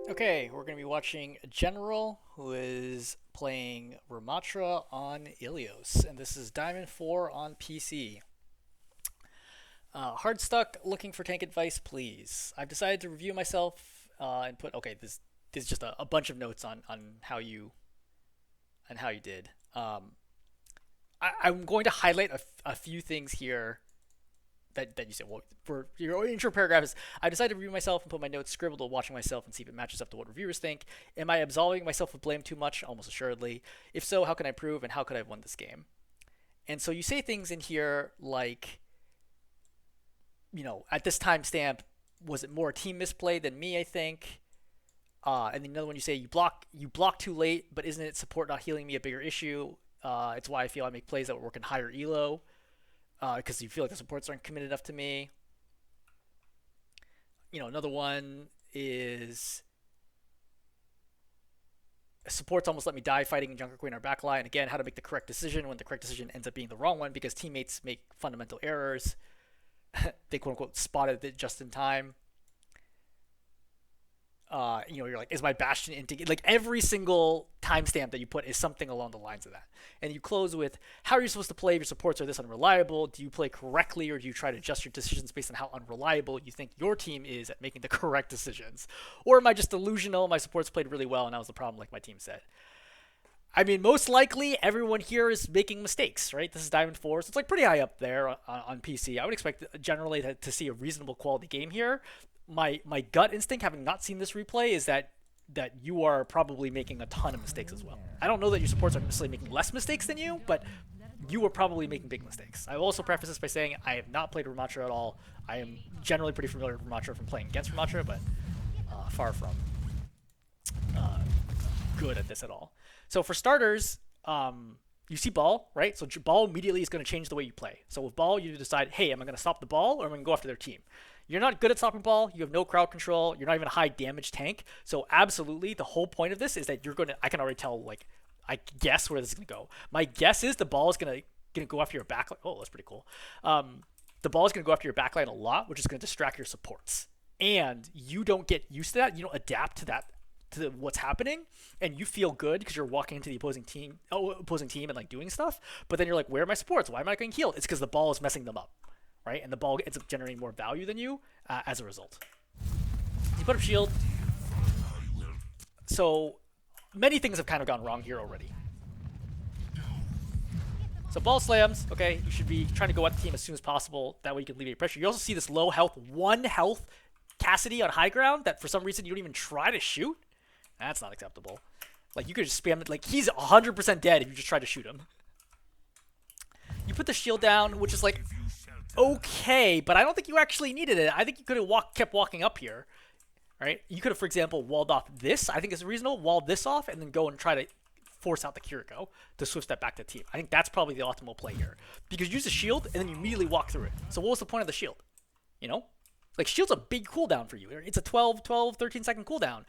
Okay, we're going to be watching a general who is playing Rammatra on Ilios, and this is Diamond 4 on PC. Hard stuck, looking for tank advice, please. I've decided to review myself and put this is just a bunch of notes on how you did. I'm going to highlight a few things here that you said. Well, for your intro paragraph is I decided to review myself and put my notes scribbled while watching myself and see if it matches up to what reviewers think. Am I absolving myself of blame too much? Almost assuredly. If so, how can I improve and how could I have won this game? And so you say things in here like, at this timestamp, was it more team misplay than me? I think. And then another one you say you block too late, but isn't it support not healing me a bigger issue? It's why I feel I make plays that would work in higher elo because you feel like the supports aren't committed enough to me. Another one is supports almost let me die fighting Junker Queen in our backline. Again, how to make the correct decision when the correct decision ends up being the wrong one because teammates make fundamental errors. They quote unquote spotted it just in time. You're like, is my Bastion into like every single timestamp that you put is something along the lines of that. And you close with, how are you supposed to play if your supports are this unreliable? Do you play correctly or do you try to adjust your decisions based on how unreliable you think your team is at making the correct decisions? Or am I just delusional? My supports played really well and that was the problem, like my team said. I mean, most likely everyone here is making mistakes, right? This is Diamond 4, so it's like pretty high up there on PC. I would expect generally to see a reasonable quality game here. My gut instinct, having not seen this replay, is that you are probably making a ton of mistakes as well. I don't know that your supports are necessarily making less mistakes than you, but you are probably making big mistakes. I will also preface this by saying I have not played Rammatra at all. I am generally pretty familiar with Rammatra from playing against Rammatra, but far from good at this at all. So for starters, you see ball, right? So ball immediately is going to change the way you play. So with ball, you decide, hey, am I going to stop the ball or am I going to go after their team? You're not good at stopping ball. You have no crowd control. You're not even a high damage tank. So absolutely, the whole point of this is that I can already tell, like, I guess where this is going to go. My guess is the ball is going to go after your backline. Oh, that's pretty cool. The ball is going to go after your backline a lot, which is going to distract your supports. And you don't get used to that. You don't adapt to that, to what's happening, and you feel good because you're walking into the opposing team and like doing stuff. But then you're like, where are my supports? Why am I not getting healed? It's because the ball is messing them up, right? And the ball ends up generating more value than you as a result. You put up shield. So many things have kind of gone wrong here already. So ball slams, okay, you should be trying to go at the team as soon as possible. That way you can alleviate pressure. You also see this low health, 1 health Cassidy on high ground that for some reason you don't even try to shoot. That's not acceptable. Like, you could just spam it. Like, he's 100% dead if you just try to shoot him. You put the shield down, which is like, okay, but I don't think you actually needed it. I think you could have kept walking up here, right? You could have, for example, walled off this. I think it's reasonable. Wall this off and then go and try to force out the Kiriko to switch that back to the team. I think that's probably the optimal play here. Because you use the shield and then you immediately walk through it. So what was the point of the shield? Like, shield's a big cooldown for you. It's a 13 second cooldown.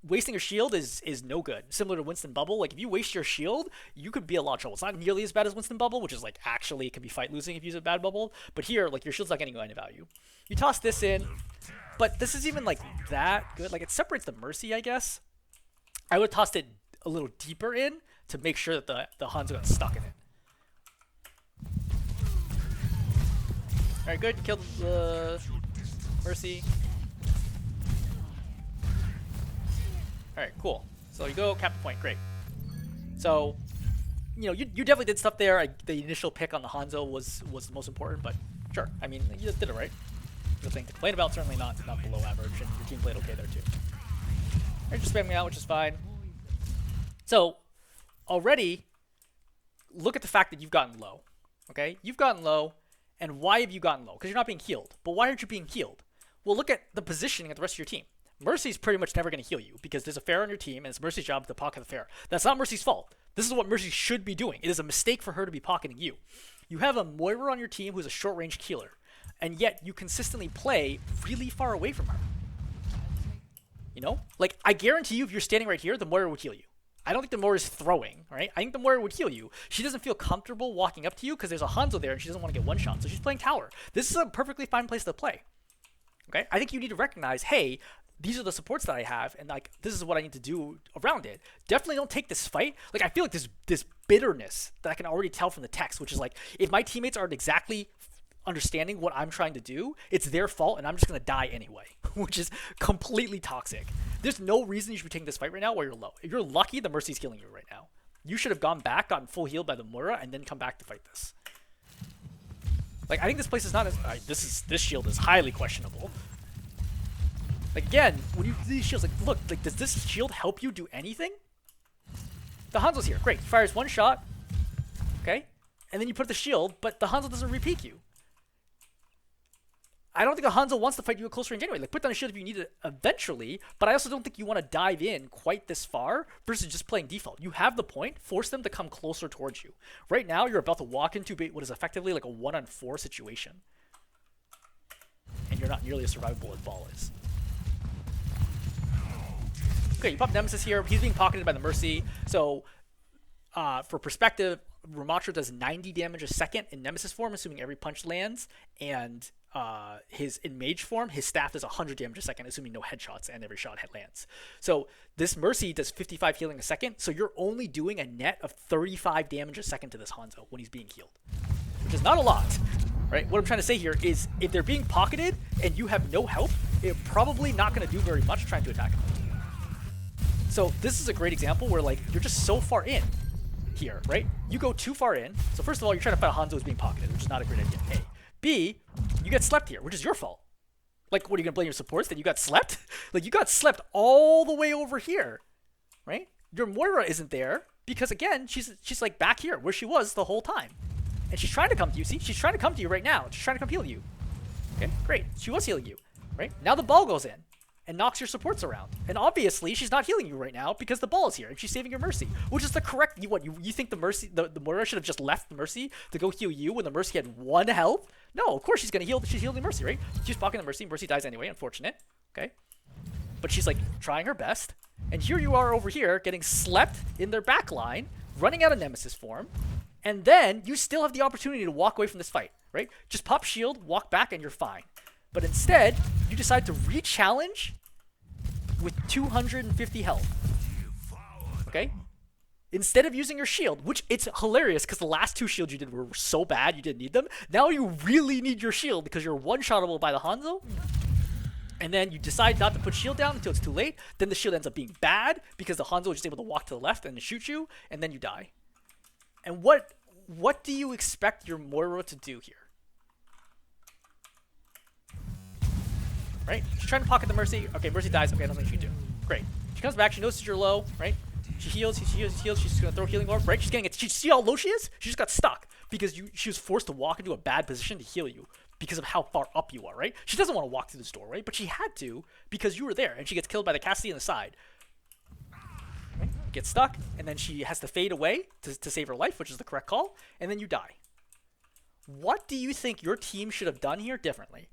Wasting a shield is no good. Similar to Winston Bubble. Like, if you waste your shield, you could be a lot of trouble. It's not nearly as bad as Winston Bubble, which is, like, actually it can be fight losing if you use a bad bubble. But here, like, your shield's not getting you any value. You toss this in, but this is even, like, that good. Like, it separates the Mercy, I guess. I would have tossed it a little deeper in to make sure that the Hanzo got stuck in it. Alright, good. You killed the Mercy. Alright, cool. So you go, cap the point, great. So, you definitely did stuff there. The initial pick on the Hanzo was the most important, but sure. I mean, you did it right. Nothing to complain about, certainly not below average, and your team played okay there too. You're just spamming out, which is fine. So, already, look at the fact that you've gotten low. Okay? You've gotten low, and why have you gotten low? Because you're not being healed. But why aren't you being healed? Well, look at the positioning of the rest of your team. Mercy's pretty much never going to heal you because there's a Pharah on your team and it's Mercy's job to pocket the Pharah. That's not Mercy's fault. This is what Mercy should be doing. It is a mistake for her to be pocketing you. You have a Moira on your team who's a short-range healer, and yet you consistently play really far away from her. Like, I guarantee you if you're standing right here, the Moira would heal you. I don't think the Moira is throwing, right? I think the Moira would heal you. She doesn't feel comfortable walking up to you because there's a Hanzo there and she doesn't want to get one-shot, so she's playing tower. This is a perfectly fine place to play. Okay? I think you need to recognize, hey, these are the supports that I have, and like this is what I need to do around it. Definitely don't take this fight. Like I feel like this bitterness that I can already tell from the text, which is like if my teammates aren't exactly understanding what I'm trying to do, it's their fault, and I'm just gonna die anyway, which is completely toxic. There's no reason you should be taking this fight right now while you're low. If you're lucky, the Mercy's healing you right now. You should have gone back, gotten full healed by the Moira, and then come back to fight this. Like I think this place is not as this shield is highly questionable. Like again, when you do these shields, like look, like does this shield help you do anything? The Hanzo's here, great. He fires one shot, okay, and then you put the shield, but the Hanzo doesn't repeat you. I don't think a Hanzo wants to fight you at close range anyway. Like put down a shield if you need it eventually, but I also don't think you want to dive in quite this far versus just playing default. You have the point, force them to come closer towards you. Right now, you're about to walk into what is effectively like a 1-on-4 situation, and you're not nearly as survivable as Ball is. Okay, you pop Nemesis here. He's being pocketed by the Mercy. So, for perspective, Rammatra does 90 damage a second in Nemesis form, assuming every punch lands. And in Mage form, his staff does 100 damage a second, assuming no headshots and every shot lands. So this Mercy does 55 healing a second. So you're only doing a net of 35 damage a second to this Hanzo when he's being healed, which is not a lot. Right? What I'm trying to say here is if they're being pocketed and you have no help, they're probably not going to do very much trying to attack him. So this is a great example where like you're just so far in here, right? You go too far in. So first of all, you're trying to fight a Hanzo who's being pocketed, which is not a great idea. A. B, you get slept here, which is your fault. Like, what are you gonna blame your supports that you got slept? Like you got slept all the way over here, right? Your Moira isn't there because again, she's like back here where she was the whole time, and she's trying to come to you. See, she's trying to come to you right now. She's trying to come heal you. Okay, great. She was healing you, right? Now the ball goes in and knocks your supports around. And obviously, she's not healing you right now because the ball is here and she's saving your Mercy, which is the correct. You think the Mercy, the Moira should have just left the Mercy to go heal you when the Mercy had 1 health? No, of course she's gonna heal. She's healing the Mercy, right? She's blocking the Mercy. Mercy dies anyway. Unfortunate. Okay, but she's like trying her best. And here you are over here getting slept in their back line, running out of Nemesis form, and then you still have the opportunity to walk away from this fight, right? Just pop shield, walk back, and you're fine. But instead, you decide to re-challenge with 250 health. Okay? Instead of using your shield, which it's hilarious because the last 2 shields you did were so bad you didn't need them. Now you really need your shield because you're one-shottable by the Hanzo. And then you decide not to put shield down until it's too late. Then the shield ends up being bad because the Hanzo is just able to walk to the left and shoot you, and then you die. And what do you expect your Moira to do here? Right? She's trying to pocket the Mercy. Okay, Mercy dies. Okay, I don't think she can do. Great. She comes back. She notices you're low, right? She heals. She heals. She's going to throw healing orb, right? She's getting it. She see how low she is? She just got stuck because she was forced to walk into a bad position to heal you because of how far up you are, right? She doesn't want to walk through this door, right? But she had to because you were there, and she gets killed by the Cassidy on the side. Right? Gets stuck, and then she has to fade away to save her life, which is the correct call, and then you die. What do you think your team should have done here differently?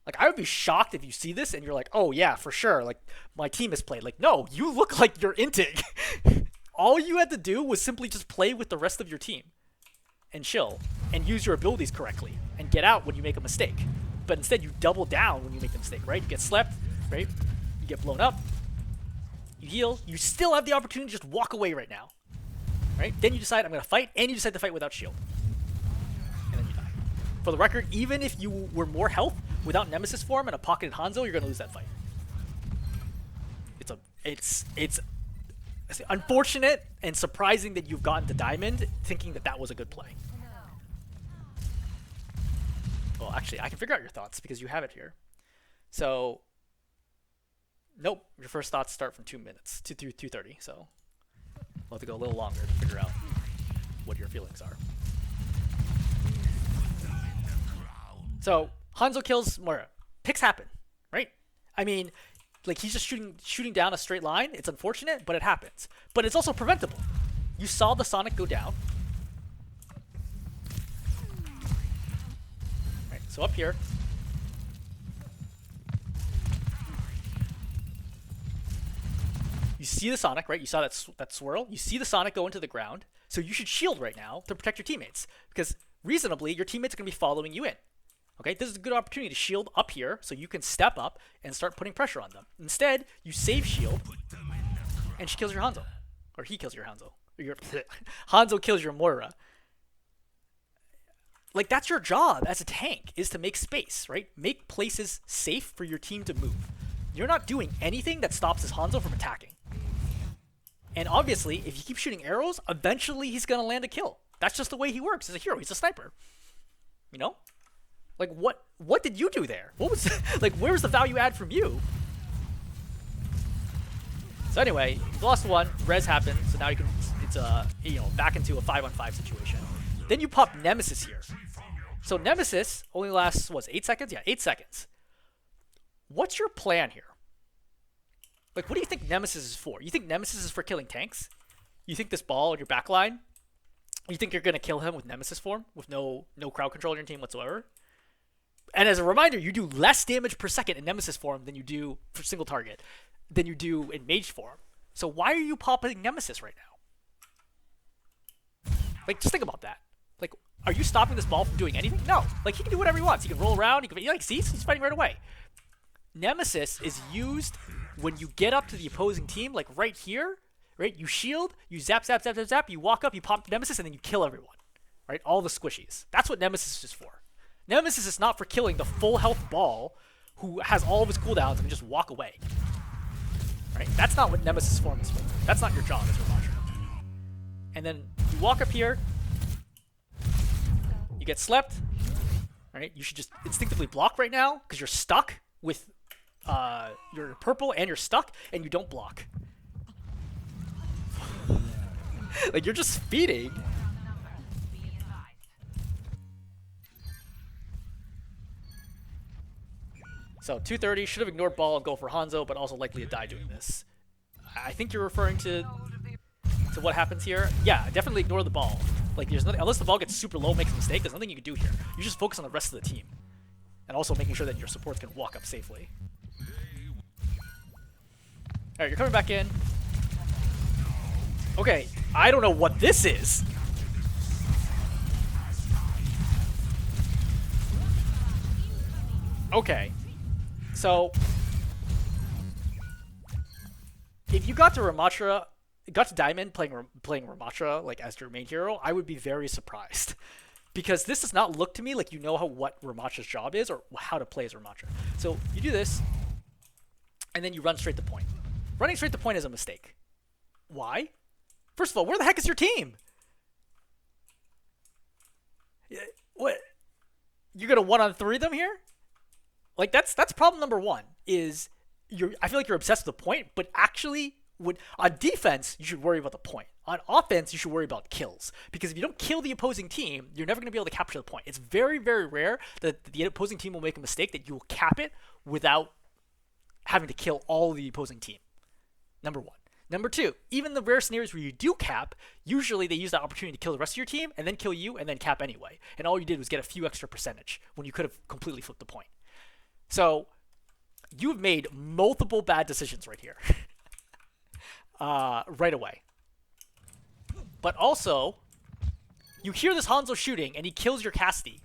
Like, I would be shocked if you see this and you're like, oh yeah, for sure, like, my team has played. Like, no, you look like you're inting. All you had to do was simply just play with the rest of your team and chill and use your abilities correctly and get out when you make a mistake. But instead, you double down when you make a mistake, right? You get slept, right? You get blown up. You heal. You still have the opportunity to just walk away right now, right? Then you decide, I'm going to fight, and you decide to fight without shield. And then you die. For the record, even if you were more health, without Nemesis form and a pocketed Hanzo, you're going to lose that fight. It's unfortunate and surprising that you've gotten to Diamond thinking that that was a good play. Well, actually, I can figure out your thoughts because you have it here. So, nope, your first thoughts start from 2 minutes, 2:30. So, we'll have to go a little longer to figure out what your feelings are. So, Hanzo kills Moira. Picks happen, right? I mean, like, he's just shooting down a straight line. It's unfortunate, but it happens. But it's also preventable. You saw the Sonic go down. Right, so up here. You see the Sonic, right? You saw that swirl. You see the Sonic go into the ground. So you should shield right now to protect your teammates. Because reasonably, your teammates are going to be following you in. Okay, this is a good opportunity to shield up here so you can step up and start putting pressure on them. Instead, you save shield, and she kills your Hanzo. Or he kills your Hanzo. Or your Hanzo kills your Moira. Like, that's your job as a tank, is to make space, right? Make places safe for your team to move. You're not doing anything that stops this Hanzo from attacking. And obviously, if you keep shooting arrows, eventually he's going to land a kill. That's just the way he works as a hero. He's a sniper. You know? Like, what did you do there? What was, like, where's the value add from you? So anyway, you lost one, res happened, so now you can, it's you know, back into a 5-on-5 situation. Then you pop Nemesis here. So Nemesis only lasts, what, 8 seconds? Yeah, 8 seconds. What's your plan here? Like, what do you think Nemesis is for? You think Nemesis is for killing tanks? You think this ball on your backline, you think you're going to kill him with Nemesis form? With no crowd control on your team whatsoever? And as a reminder, you do less damage per second in Nemesis form than you do for single target, than you do in Mage form. So why are you popping Nemesis right now? Like, just think about that. Like, are you stopping this ball from doing anything? No. Like, he can do whatever he wants. He can roll around. He can, like, see, he's fighting right away. Nemesis is used when you get up to the opposing team, like right here, right? You shield, you zap, zap, zap, zap, zap. You walk up, you pop Nemesis, and then you kill everyone, right? All the squishies. That's what Nemesis is for. Nemesis is not for killing the full health ball who has all of his cooldowns and can just walk away. Right? That's not what Nemesis form is for. That's not your job as Rammatra. And then you walk up here, you get slept, right? You should just instinctively block right now because you're stuck with your purple and you're stuck and you don't block. Like, you're just feeding. So 230, should have ignored ball and go for Hanzo, but also likely to die doing this. I think you're referring to what happens here. Yeah, definitely ignore the ball. Like, there's nothing, unless the ball gets super low, makes a mistake, there's nothing you can do here. You just focus on the rest of the team. And also making sure that your supports can walk up safely. Alright, you're coming back in. Okay, I don't know what this is. Okay. So, if you got to Rammatra, got to Diamond playing Rammatra like as your main hero, I would be very surprised, because this does not look to me like you know what Rammatra's job is or how to play as Rammatra. So you do this, and then you run straight to point. Running straight to point is a mistake. Why? First of all, where the heck is your team? What? You're gonna 1-on-3 them here? Like, that's problem number one, is I feel like you're obsessed with the point, but actually, on defense, you should worry about the point. On offense, you should worry about kills. Because if you don't kill the opposing team, you're never going to be able to capture the point. It's very, very rare that the opposing team will make a mistake that you will cap it without having to kill all of the opposing team. Number one. Number two, even the rare scenarios where you do cap, usually they use that opportunity to kill the rest of your team, and then kill you, and then cap anyway. And all you did was get a few extra percentage, when you could have completely flipped the point. So, you've made multiple bad decisions right here. Right away. But also, you hear this Hanzo shooting, and he kills your Cassidy.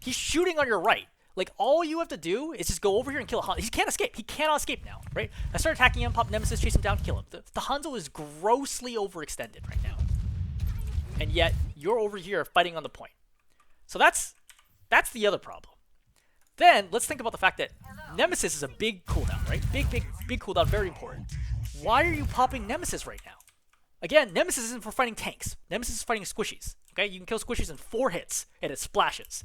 He's shooting on your right. Like, all you have to do is just go over here and kill Hanzo. He can't escape. He cannot escape now, right? I start attacking him, pop Nemesis, chase him down, kill him. The Hanzo is grossly overextended right now. And yet, you're over here fighting on the point. So that's the other problem. Then, let's think about the fact that Nemesis is a big cooldown, right? Big cooldown, very important. Why are you popping Nemesis right now? Again, Nemesis isn't for fighting tanks. Nemesis is fighting squishies, okay? You can kill squishies in 4 hits, and it splashes.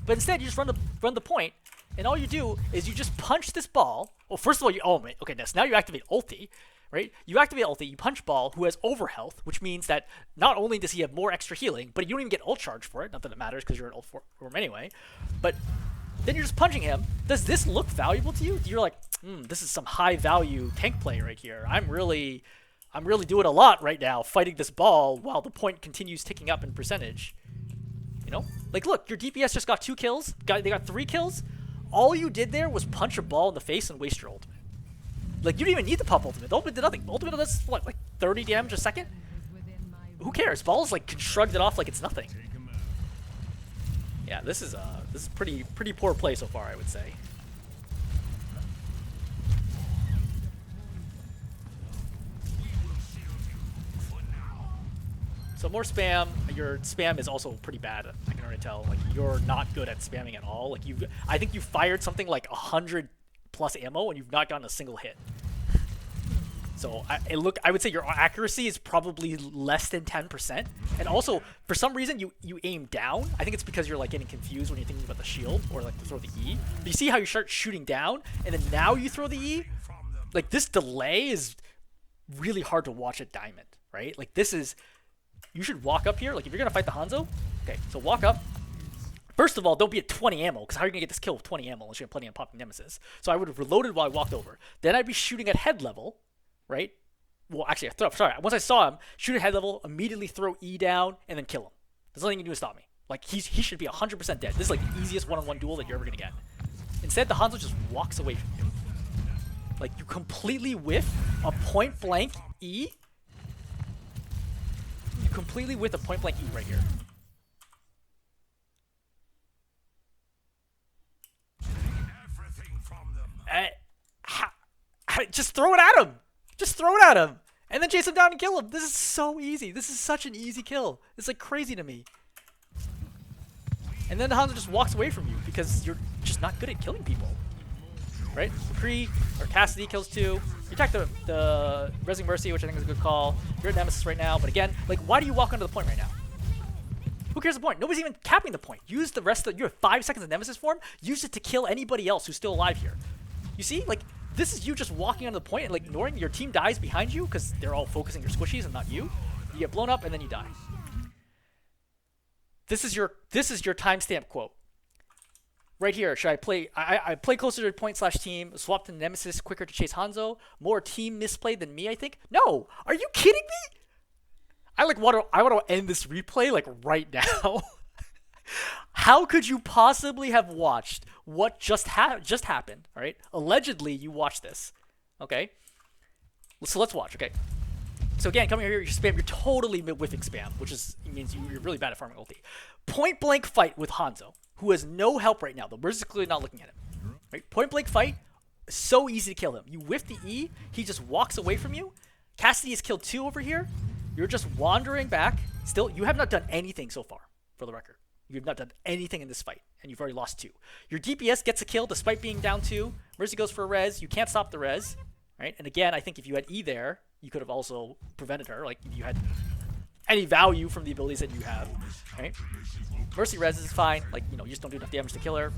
But instead, you just run the point, and all you do is you just punch this ball. Well, first of all, okay, so now you activate ulti, right? You activate ulti, you punch ball who has overhealth, which means that not only does he have more extra healing, but you don't even get ult charge for it. Not that it matters because you're in ult form anyway. But then you're just punching him. Does this look valuable to you? You're like, this is some high value tank play right here. I'm really doing a lot right now fighting this ball while the point continues ticking up in percentage. You know? Like, look, your DPS just got 2 kills. They got 3 kills. All you did there was punch a ball in the face and waste your ultimate. Like, you didn't even need to pop ultimate. The ultimate did nothing. Ultimate does, what, like 30 damage a second? Who cares? Ball's like shrugged it off like it's nothing. Yeah, this is pretty poor play so far, I would say. So more spam. Your spam is also pretty bad. I can already tell. Like, you're not good at spamming at all. Like, I think you fired something like 100 plus ammo and you've not gotten a single hit. So I would say your accuracy is probably less than 10%. And also, for some reason, you aim down. I think it's because you're like getting confused when you're thinking about the shield or like to throw the E. But you see how you start shooting down and then now you throw the E? Like, this delay is really hard to watch at Diamond, right? Like, this is... You should walk up here. Like, if you're going to fight the Hanzo, okay, so walk up. First of all, don't be at 20 ammo, because how are you going to get this kill with 20 ammo unless you have plenty of popping nemesis? So I would have reloaded while I walked over. Then I'd be shooting at head level, right? Well, actually, once I saw him, shoot at head level, immediately throw E down, and then kill him. There's nothing you can do to stop me. Like, he should be 100% dead. This is like the easiest one-on-one duel that you're ever going to get. Instead, the Hanzo just walks away from you. Like, you completely whiff a point-blank E. You completely whiff a point-blank E right here. Just throw it at him. Just throw it at him. And then chase him down and kill him. This is so easy. This is such an easy kill. It's like crazy to me. And then the Hanzo just walks away from you because you're just not good at killing people. Right? Kree or Cassidy kills 2. You attack the Resing Mercy, which I think is a good call. You're at Nemesis right now. But again, like, why do you walk onto the point right now? Who cares the point? Nobody's even capping the point. Use the rest of you have 5 seconds of Nemesis form. Use it to kill anybody else who's still alive here. You see? Like, this is you just walking onto the point and like ignoring your team dies behind you because they're all focusing your squishies and not you. You get blown up and then you die. This is your timestamp quote. Right here, should I play? I play closer to point/team, swap to Nemesis quicker to chase Hanzo. More team misplay than me, I think. No, are you kidding me? I want to end this replay like right now. How could you possibly have watched what just happened? All right, allegedly you watched this. Okay, so let's watch. Okay, so again, coming here, you spam. You're totally whiffing spam, which means you're really bad at farming ulti. Point blank fight with Hanzo, who has no help right now. Though we're just clearly not looking at him. Right, point blank fight, so easy to kill him. You whiff the E, he just walks away from you. Cassidy has killed 2 over here. You're just wandering back. Still, you have not done anything so far, for the record. You have not done anything in this fight, and you've already lost 2. Your DPS gets a kill despite being down 2. Mercy goes for a res. You can't stop the res, right? And again, I think if you had E there, you could have also prevented her. Like, if you had any value from the abilities that you have, right? Mercy res is fine. Like, you just don't do enough damage to kill her.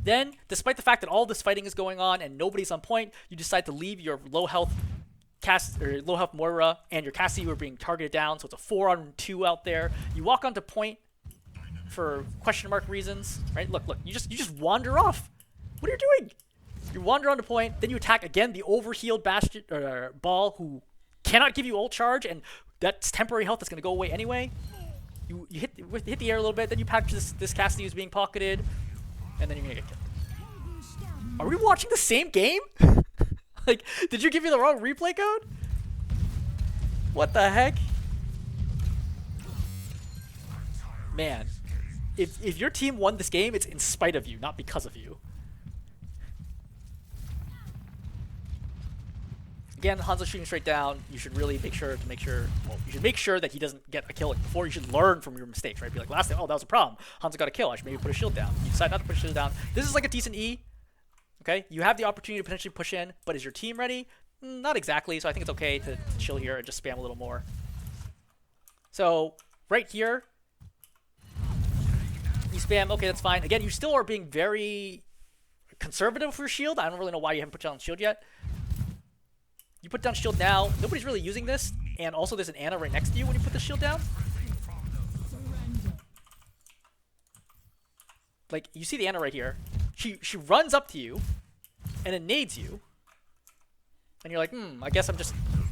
Then, despite the fact that all this fighting is going on and nobody's on point, you decide to leave your low health Moira and your Cassidy who are being targeted down. So it's a 4-on-2 out there. You walk onto point for question mark reasons, right? Look, you just wander off. What are you doing? You wander onto point, then you attack again the overhealed Bastion Ball who cannot give you ult charge, and that's temporary health that's gonna go away anyway. You hit the air a little bit, then you patch this Cassidy who's being pocketed, and then you're gonna get killed. Are we watching the same game? Like, did you give me the wrong replay code? What the heck? Man, if your team won this game, it's in spite of you, not because of you. Again, Hanzo's shooting straight down. You should really make sure that he doesn't get a kill before. You should learn from your mistakes, right? Be like, last time, oh, that was a problem. Hanzo got a kill. I should maybe put a shield down. You decide not to put a shield down. This is like a decent E. Okay, you have the opportunity to potentially push in, but is your team ready? Not exactly, so I think it's okay to chill here and just spam a little more. So, right here, you spam, okay, that's fine. Again, you still are being very conservative with your shield. I don't really know why you haven't put down shield yet. You put down shield now. Nobody's really using this, and also there's an Ana right next to you when you put the shield down. Like, you see the Ana right here. She runs up to you and then nades you. And you're like, I guess I'm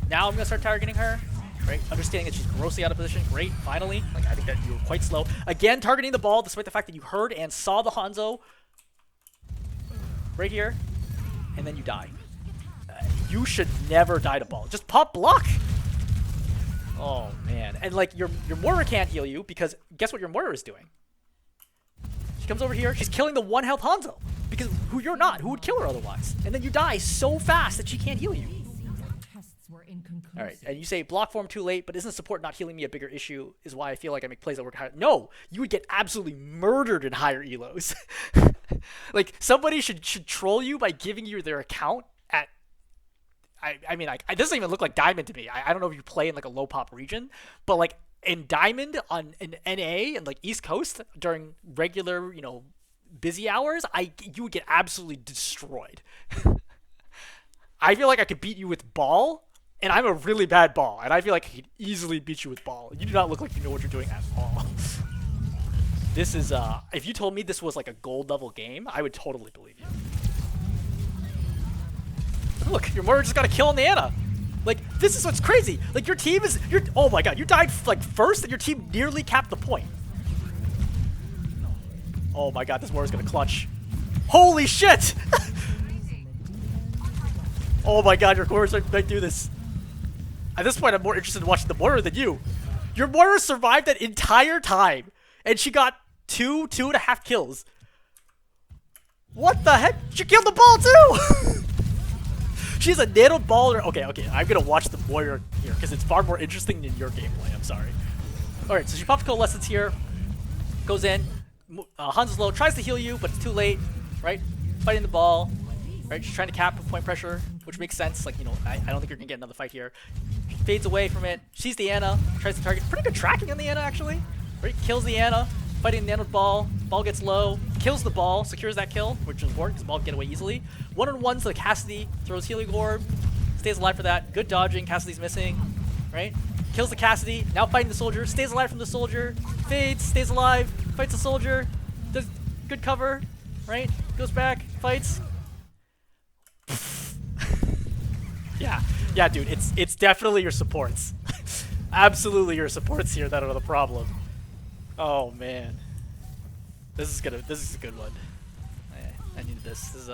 gonna start targeting her. Right? Understanding that she's grossly out of position. Great, finally. Like, I think that you were quite slow. Again, targeting the ball despite the fact that you heard and saw the Hanzo right here. And then you die. You should never die to ball. Just pop block. Oh man. And like your Moira can't heal you because guess what your Moira is doing? comes over here. She's killing the 1 health Hanzo. Because who you're not. Who would kill her otherwise? And then you die so fast that she can't heal you. Alright, and you say block form too late, but isn't support not healing me a bigger issue is why I feel like I make plays that work higher. No! You would get absolutely murdered in higher elos. Like, somebody should troll you by giving you their account at... I mean, like, it doesn't even look like Diamond to me. I don't know if you play in, like, a low-pop region, but, like, in Diamond in NA and, like, East Coast during regular, you know, busy hours, you would get absolutely destroyed. I feel like I could beat you with ball, and I'm a really bad ball, and I feel like I could easily beat you with ball. You do not look like you know what you're doing at all. This is, if you told me this was like a gold level game, I would totally believe you. Look, your Moira just got a kill on the Ana. Like, this is what's crazy. Like, your team is, oh my god, you died like first, and your team nearly capped the point. Oh my god, this Moira's gonna clutch. Holy shit! Oh my god, your Moira's might do this. At this point, I'm more interested in watching the Moira than you. Your Moira survived that entire time, and she got 2.5 kills. What the heck? She killed the ball too! She's a nano baller. Okay, I'm gonna watch the Moira here, because it's far more interesting than your gameplay, I'm sorry. Alright, so she pops coalescence here, goes in, Hanzo's low, tries to heal you, but it's too late, right? Fighting the ball, right? She's trying to cap with point pressure, which makes sense. Like, you know, I don't think you're gonna get another fight here. She fades away from it, sees the Ana, tries to target. Pretty good tracking on the Ana, actually. Right? Kills the Ana, fighting the Ana with ball. Ball gets low, kills the ball, secures that kill, which is important because the ball can get away easily. 1-on-1s to Cassidy, throws healing orb, stays alive for that. Good dodging, Cassidy's missing, right? Kills the Cassidy, now fighting the soldier, stays alive from the soldier, fades, stays alive, fights the soldier, does good cover, right? Goes back, fights. Yeah, dude, it's definitely your supports. Absolutely your supports here that are the problem. Oh man. This is a good one. I needed this. This is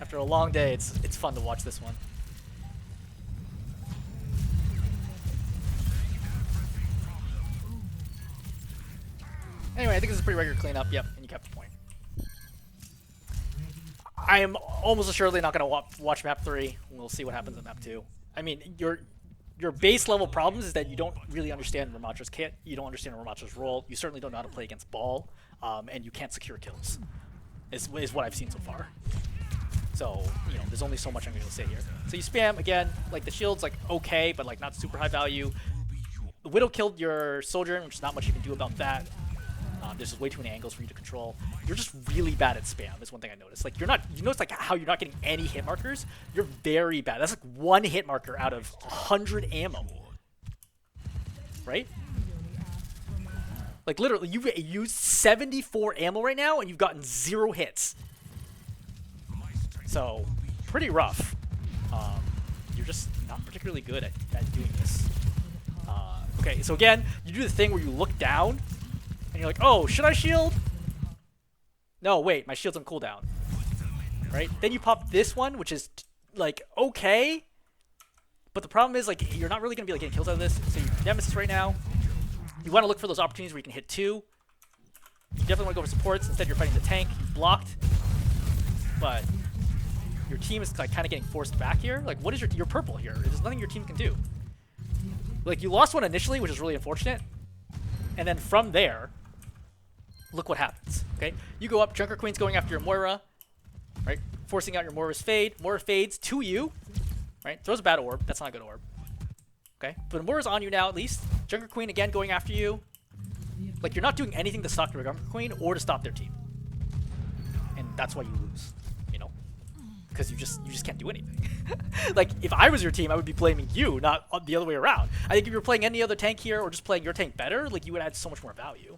after a long day, it's fun to watch this one. Anyway, I think this is a pretty regular cleanup. Yep, and you kept the point. I am almost assuredly not going to watch map 3. We'll see what happens in map 2. I mean, your base level problems is that you don't really understand Rammatra's kit. You don't understand Rammatra's role. You certainly don't know how to play against ball, and you can't secure kills. Is what I've seen so far. So, you know, there's only so much I'm going to say here. So you spam again. Like, the shield's like okay, but like not super high value. The Widow killed your soldier, which is not much you can do about that. There's just way too many angles for you to control. You're just really bad at spam, is one thing I noticed. Like, you notice like how you're not getting any hit markers? You're very bad. That's like 1 hit marker out of 100 ammo. Right? Like, literally, you've used 74 ammo right now, and you've gotten 0 hits. So, pretty rough. You're just not particularly good at doing this. Okay, so again, you do the thing where you look down, and you're like, oh, should I shield? No, wait, my shield's on cooldown. Right? Then you pop this one, which is, like, okay. But the problem is, like, you're not really going to be like, getting kills out of this. So you're Nemesis right now. You want to look for those opportunities where you can hit 2. You definitely want to go for supports. Instead, you're fighting the tank. You've blocked. But your team is, like, kind of getting forced back here. Like, what is your purple here? There's nothing your team can do. Like, you lost one initially, which is really unfortunate. And then from there, look what happens, okay? You go up, Junker Queen's going after your Moira, right? Forcing out your Moira's fade. Moira fades to you, right? Throws a bad orb. That's not a good orb, okay? But Moira's on you now at least. Junker Queen again going after you. Like, you're not doing anything to stop your Junker Queen or to stop their team. And that's why you lose, you know? Because you just can't do anything. Like, if I was your team, I would be blaming you, not the other way around. I think if you're playing any other tank here or just playing your tank better, like, you would add so much more value.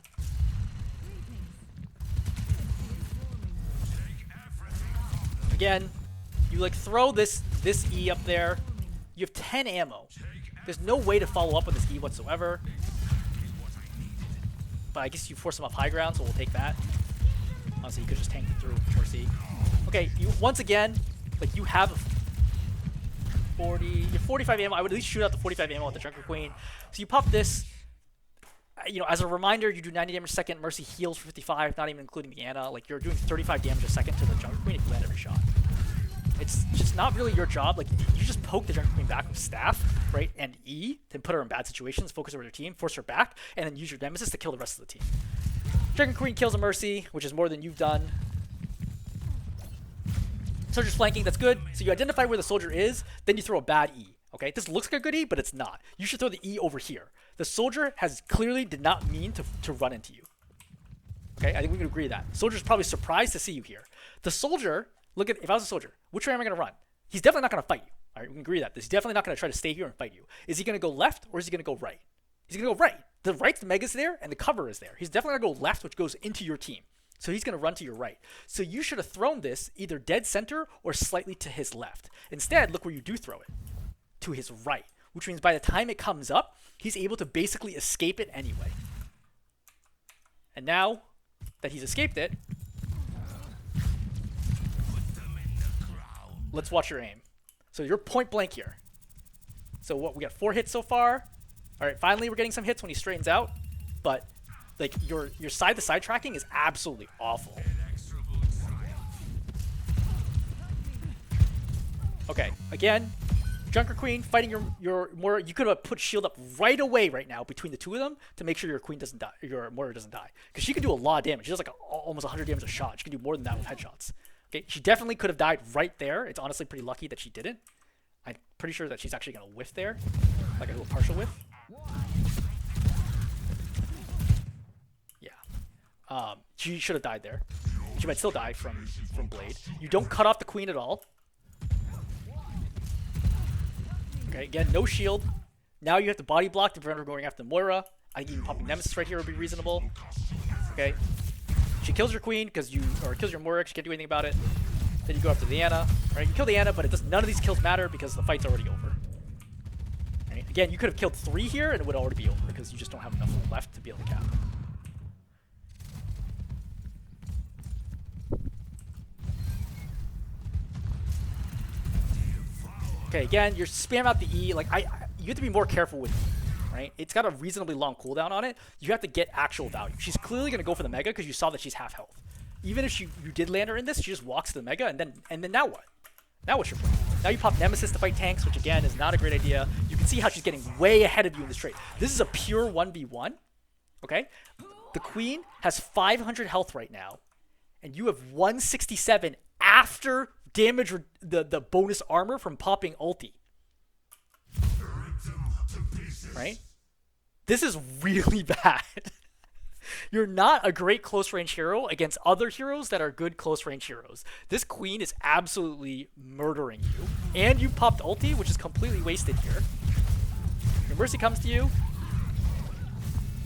Again, you like throw this E up there. You have 10 ammo. There's no way to follow up on this E whatsoever. But I guess you force them off high ground, so we'll take that. Honestly, you could just tank it through or C. Okay, you once again, like, you have 45 ammo. I would at least shoot out the 45 ammo at the Junker Queen. So you pop this. you know, as a reminder, you do 90 damage a second. Mercy heals for 55, not even including the Ana. Like, you're doing 35 damage a second to the Jungle Queen if you land every shot. It's just not really your job. Like, you just poke the Jungle Queen back with staff, right, and E, then put her in bad situations, focus over your team, force her back, and then use your Nemesis to kill the rest of the team. Jungle Queen kills a Mercy, which is more than you've done. Soldier's flanking, that's good. So you identify where the soldier is, then you throw a bad E. Okay, this looks like a good E, but it's not. You should throw the E over here. The soldier has clearly did not mean to run into you. Okay, I think we can agree that. The soldier's probably surprised to see you here. The soldier, look at, if I was a soldier, which way am I going to run? He's definitely not going to fight you. All right, we can agree that. He's definitely not going to try to stay here and fight you. Is he going to go left or is he going to go right? He's going to go right. The right's the Mega's there and the cover is there. He's definitely going to go left, which goes into your team. So he's going to run to your right. So you should have thrown this either dead center or slightly to his left. Instead, look where you do throw it. To his right. Which means by the time it comes up, he's able to basically escape it anyway. And now that he's escaped it, let's watch your aim. So you're point blank here. So what, we got 4 hits so far. All right, finally we're getting some hits when he straightens out, but like your side to side tracking is absolutely awful. Okay, again, Junker Queen fighting your Moira. You could have put shield up right away right now between the two of them to make sure your Queen doesn't die, your Moira doesn't die, because she can do a lot of damage. She does like almost 100 damage a shot. She can do more than that with headshots. Okay, she definitely could have died right there. It's honestly pretty lucky that she didn't. I'm pretty sure that she's actually gonna whiff there, like a little partial whiff. Yeah, she should have died there. She might still die from Blade. You don't cut off the Queen at all. Okay, again, no shield. Now you have to body block to prevent her going after Moira. I think even popping Nemesis right here would be reasonable. Okay. She kills your Queen because or kills your Moira, she can't do anything about it. Then you go after the Ana. Right? You kill the Ana, but none of these kills matter because the fight's already over. Right? Again, you could have killed 3 here and it would already be over because you just don't have enough left to be able to cap. Okay, again, you're spam out the E. Like you have to be more careful with E, right? It's got a reasonably long cooldown on it. You have to get actual value. She's clearly gonna go for the Mega because you saw that she's half health. Even if you did land her in this, she just walks to the Mega, and then now what? Now what's your plan? Now you pop Nemesis to fight tanks, which again is not a great idea. You can see how she's getting way ahead of you in this trade. This is a pure 1v1. Okay, the Queen has 500 health right now, and you have 167 after damage the bonus armor from popping ulti. Right? This is really bad. You're not a great close range hero against other heroes that are good close range heroes. This Queen is absolutely murdering you. And you popped ulti, which is completely wasted here. Your Mercy comes to you.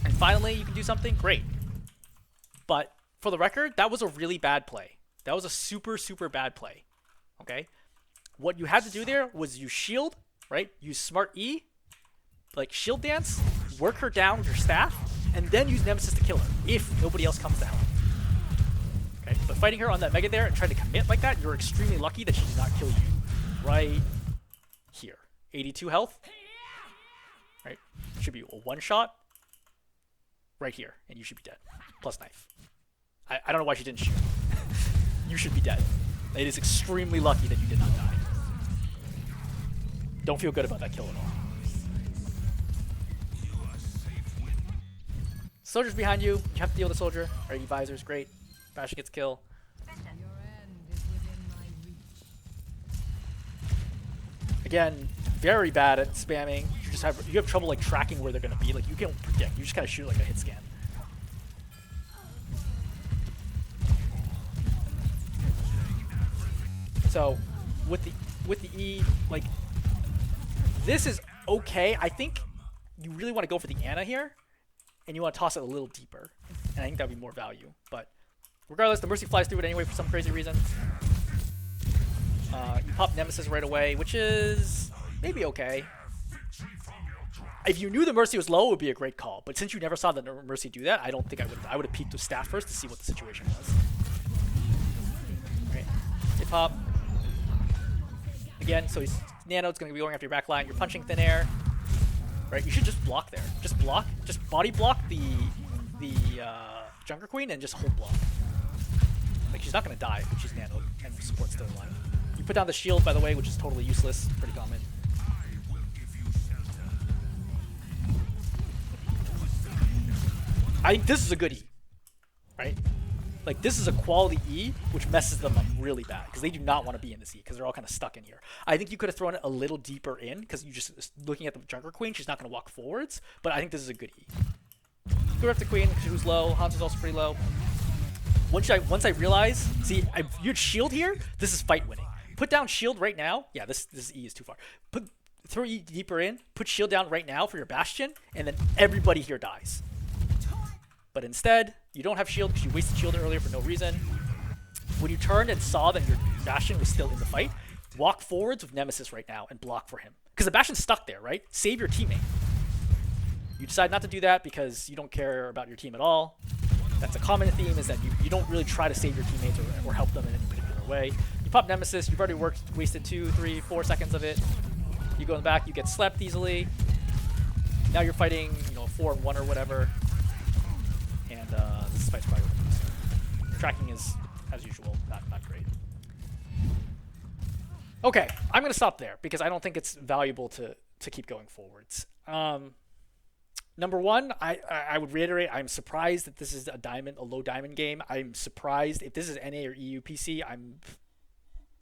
And finally you can do something great. But for the record, that was a really bad play. That was a super, super bad play. Okay? What you had to do there was use shield, right? Use smart E, like shield dance, work her down with your staff, and then use Nemesis to kill her if nobody else comes down. Okay? But fighting her on that Mega there and trying to commit like that, you're extremely lucky that she did not kill you right here. 82 health. Right? Should be a one shot right here, and you should be dead. Plus knife. I don't know why she didn't shoot. You should be dead. It is extremely lucky that you did not die. Don't feel good about that kill at all. Soldier's behind you. You have to deal with the soldier. Alright, you visors, great. Basher gets kill. Again, very bad at spamming. You have trouble like tracking where they're gonna be. Like you can't predict. You just gotta shoot like a hit scan. So with the E, like this is okay. I think you really want to go for the Ana here, and you want to toss it a little deeper, and I think that would be more value. But regardless, the Mercy flies through it anyway for some crazy reason. You pop Nemesis right away, which is maybe okay. If you knew the Mercy was low, it would be a great call. But since you never saw the Mercy do that, I don't think I would have peeked with staff first to see what the situation was. Right. They pop. Again, so he's Nano, it's going to be going after your back line. You're punching thin air. right? You should just block there. Just block. Just body block the Junker Queen and just hold block. Like, she's not gonna die, but she's nanoed and support's still alive. You put down the shield, by the way, which is totally useless. Pretty common. I think this is a good E, right? Like, this is a quality E, which messes them up really bad, because they do not want to be in this E, because they're all kind of stuck in here. I think you could have thrown it a little deeper in, because you just, looking at the Junker Queen, she's not going to walk forwards, but I think this is a good E. Go up the Queen, who's low. Hanzo's also pretty low. Once I realize, see, you had shield here, this is fight winning. Put down shield right now. Yeah, this E is too far. Throw E deeper in, put shield down right now for your Bastion, and then everybody here dies. But instead, you don't have shield because you wasted shield earlier for no reason. When you turned and saw that your Bastion was still in the fight, walk forwards with Nemesis right now and block for him. Because the Bastion's stuck there, right? Save your teammate. You decide not to do that because you don't care about your team at all. That's a common theme, is that you don't really try to save your teammates or help them in any particular way. You pop Nemesis, you've already wasted 2, 3, 4 seconds of it. You go in the back, you get slept easily. Now you're fighting, 4-1 or whatever. And this fight's probably over soon. Tracking is, as usual, not great. Okay, I'm going to stop there because I don't think it's valuable to keep going forwards. Number one, I would reiterate, I'm surprised that this is a low diamond game. I'm surprised if this is NA or EU PC. I'm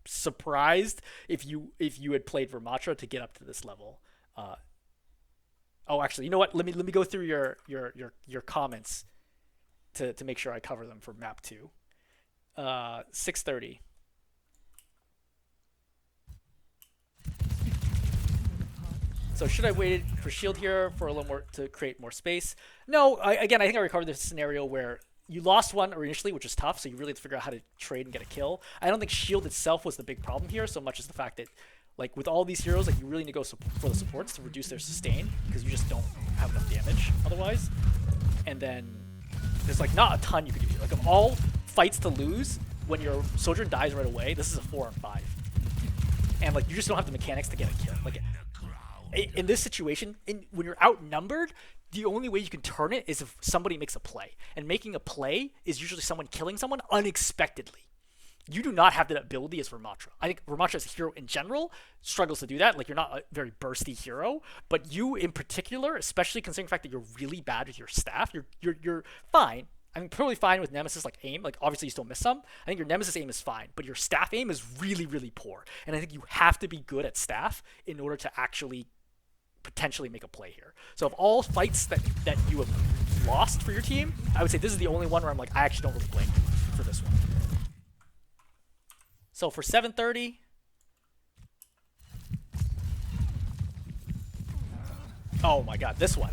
surprised if you had played Rammatra to get up to this level. Oh, actually, you know what? Let me go through your comments to make sure I cover them for map 2. 630. So should I wait for shield here for a little more to create more space? No, again, I think I recovered this scenario where you lost one initially, which is tough, so you really have to figure out how to trade and get a kill. I don't think shield itself was the big problem here, so much as the fact that, like, with all these heroes, like, you really need to go for the supports to reduce their sustain, because you just don't have enough damage otherwise. And then there's, like, not a ton you could do here. Like, of all fights to lose, when your soldier dies right away, this is a 4-on-5. And, like, you just don't have the mechanics to get a kill. Like, in this situation, when you're outnumbered, the only way you can turn it is if somebody makes a play. And making a play is usually someone killing someone unexpectedly. You do not have that ability as Rammatra. I think Rammatra as a hero in general struggles to do that. Like, you're not a very bursty hero, but you in particular, especially considering the fact that you're really bad with your staff, you're fine. I'm totally fine with Nemesis, like, aim. Like, obviously you still miss some. I think your Nemesis aim is fine, but your staff aim is really, really poor. And I think you have to be good at staff in order to actually potentially make a play here. So of all fights that you have lost for your team, I would say this is the only one where I'm like, I actually don't really blame you for this one. So for 730, oh my god, this one.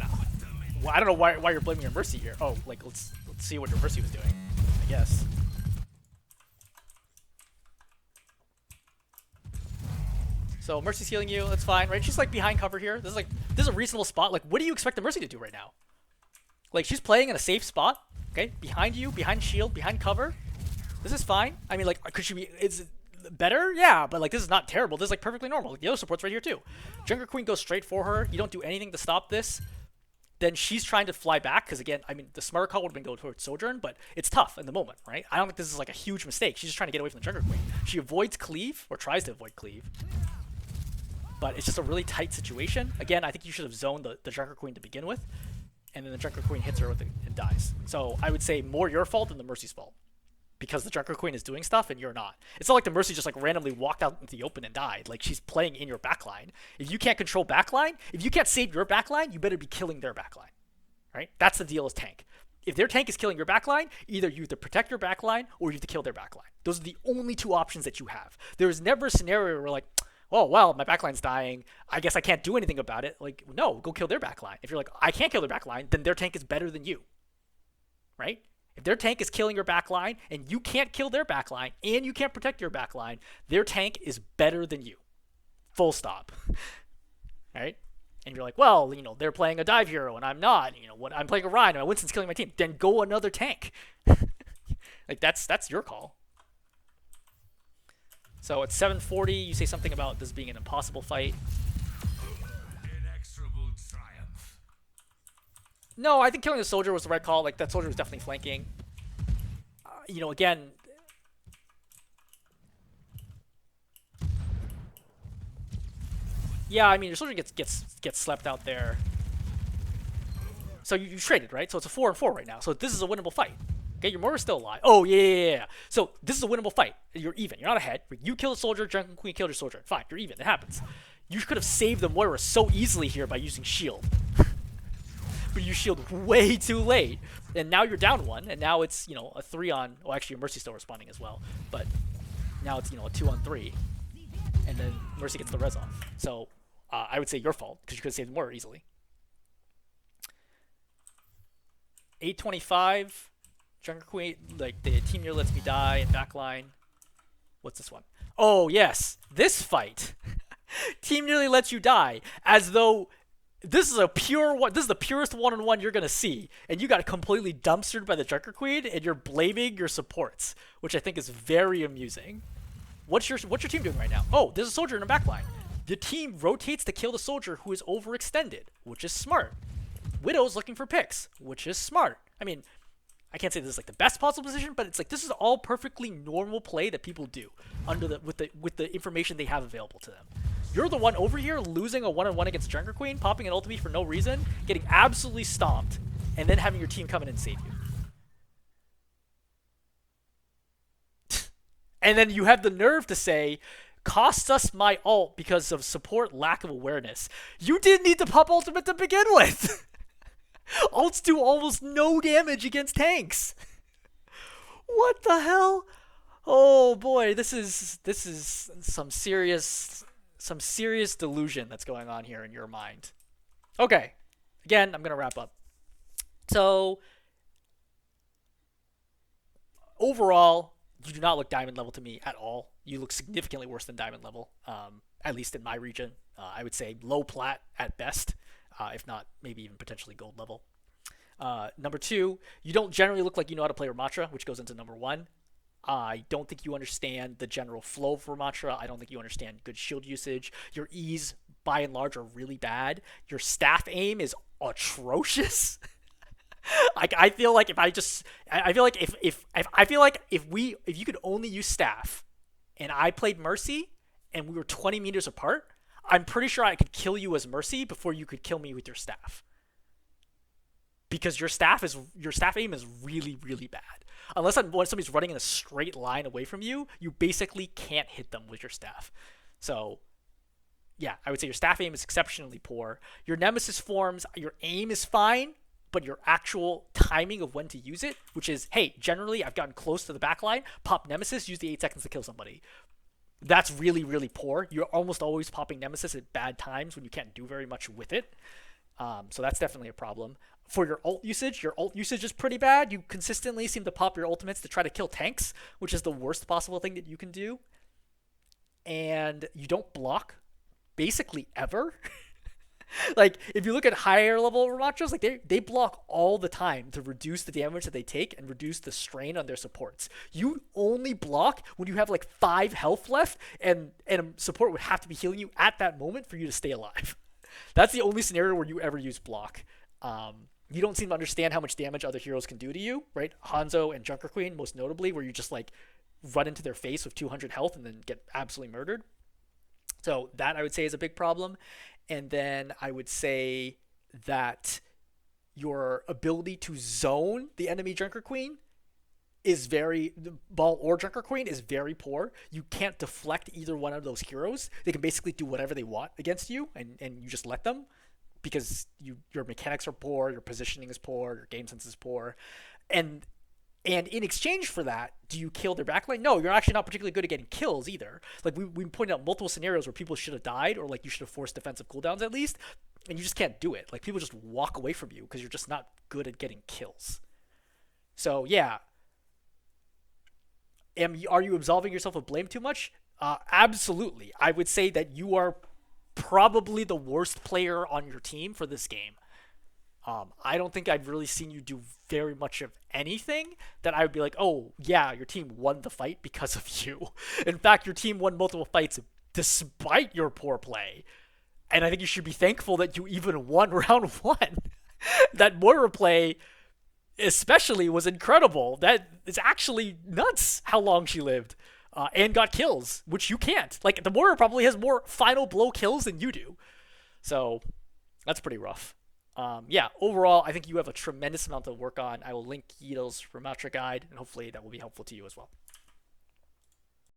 I don't know why you're blaming your Mercy here. Oh, like, let's see what your Mercy was doing, I guess. So Mercy's healing you, that's fine, right? She's like behind cover here. This is a reasonable spot. Like, what do you expect the Mercy to do right now? Like, she's playing in a safe spot, okay? Behind you, behind shield, behind cover. This is fine. I mean, like, could she be, is it better? Yeah, but like, this is not terrible. This is like perfectly normal. Like, the other support's right here too. Junker Queen goes straight for her. You don't do anything to stop this. Then she's trying to fly back, because again, I mean, the smart call would have been going towards Sojourn, but it's tough in the moment, right? I don't think this is like a huge mistake. She's just trying to get away from the Junker Queen. She avoids cleave, or tries to avoid cleave. But it's just a really tight situation. Again, I think you should have zoned the Junker Queen to begin with, and then the Junker Queen hits her and dies. So I would say more your fault than the Mercy's fault, because the Junker Queen is doing stuff and you're not. It's not like the Mercy just like randomly walked out into the open and died. Like, she's playing in your backline. If you can't control backline, if you can't save your backline, you better be killing their backline, right? That's the deal as tank. If their tank is killing your backline, either you have to protect your backline or you have to kill their backline. Those are the only two options that you have. There is never a scenario where, like, oh, well, my backline's dying, I guess I can't do anything about it. Like, no, go kill their backline. If you're like, I can't kill their backline, then their tank is better than you, right? If their tank is killing your backline and you can't kill their backline and you can't protect your backline, their tank is better than you. Full stop. Right? And you're like, well, they're playing a dive hero and I'm not. I'm playing a Rhino and Winston's killing my team. Then go another tank. Like, that's your call. So at 740, you say something about this being an impossible fight. Inexorable triumph. No, I think killing the soldier was the right call. Like, that soldier was definitely flanking. Again, yeah, I mean, your soldier gets slept out there. So you traded, right? So it's a 4-4 right now. So this is a winnable fight. Okay, your Moira's still alive. Oh, yeah. So this is a winnable fight. You're even. You're not ahead. You kill a soldier, Drunken Queen killed your soldier. Fine, you're even. It happens. You could have saved the Moira so easily here by using shield. But you shield way too late. And now you're down one, and now it's, a 3 on... Well, actually, your Mercy's still responding as well. But now it's, a 2 on 3. And then Mercy gets the res off. So I would say your fault, because you could have saved Moira easily. 825. Junker Queen, like, the team here lets me die in backline. What's this one? Oh, yes. This fight. Team nearly lets you die. As though this is the purest one-on-one you're going to see. And you got completely dumpstered by the Junker Queen, and you're blaming your supports, which I think is very amusing. What's your team doing right now? Oh, there's a soldier in the backline. The team rotates to kill the soldier who is overextended, which is smart. Widow's looking for picks, which is smart. I mean, I can't say this is like the best possible position, but it's like this is all perfectly normal play that people do with the information they have available to them. You're the one over here losing a one-on-one against Junker Queen, popping an ultimate for no reason, getting absolutely stomped, and then having your team come in and save you. And then you have the nerve to say, costs us my ult because of support lack of awareness. You didn't need to pop ultimate to begin with. Ults do almost no damage against tanks. What the hell? Oh boy, this is some serious delusion that's going on here in your mind. Okay, again, I'm gonna wrap up. So overall, you do not look diamond level to me at all. You look significantly worse than diamond level, at least in my region. I would say low plat at best. If not, maybe even potentially gold level. Number 2, you don't generally look like you know how to play Rammatra, which goes into number 1. I don't think you understand the general flow of Rammatra. I don't think you understand good shield usage. Your E's, by and large, are really bad. Your staff aim is atrocious. I feel like if you could only use staff, and I played Mercy, and we were 20 meters apart, I'm pretty sure I could kill you as Mercy before you could kill me with your staff. Because your staff aim is really, really bad. Unless somebody's running in a straight line away from you, you basically can't hit them with your staff. So, yeah, I would say your staff aim is exceptionally poor. Your Nemesis forms, your aim is fine, but your actual timing of when to use it, which is, hey, generally I've gotten close to the backline, pop Nemesis, use the 8 seconds to kill somebody. That's really, really poor. You're almost always popping Nemesis at bad times when you can't do very much with it. So that's definitely a problem. For your ult usage is pretty bad. You consistently seem to pop your ultimates to try to kill tanks, which is the worst possible thing that you can do. And you don't block basically ever. Like, if you look at higher level Rammatras, like they block all the time to reduce the damage that they take and reduce the strain on their supports. You only block when you have like 5 health left, and a support would have to be healing you at that moment for you to stay alive. That's the only scenario where you ever use block. You don't seem to understand how much damage other heroes can do to you, right? Hanzo and Junker Queen, most notably, where you just like run into their face with 200 health and then get absolutely murdered. So that I would say is a big problem. And then I would say that your ability to zone the enemy Junker Queen is Ball or Junker Queen is very poor. You can't deflect either one of those heroes. They can basically do whatever they want against you, and you just let them, because your mechanics are poor, your positioning is poor, your game sense is poor. And in exchange for that, do you kill their backline? No, you're actually not particularly good at getting kills either. Like, we pointed out multiple scenarios where people should have died, or like you should have forced defensive cooldowns at least, and you just can't do it. Like, people just walk away from you because you're just not good at getting kills. So yeah, are you absolving yourself of blame too much? Absolutely. I would say that you are probably the worst player on your team for this game. I don't think I've really seen you do very much of anything that I would be like, oh, yeah, your team won the fight because of you. In fact, your team won multiple fights despite your poor play. And I think you should be thankful that you even won round 1. That Moira play especially was incredible. That is actually nuts how long she lived. And got kills, which you can't. Like, the Moira probably has more final blow kills than you do. So, that's pretty rough. Yeah, overall, I think you have a tremendous amount to work on. I will link Ito's Rammatra guide, and hopefully that will be helpful to you as well.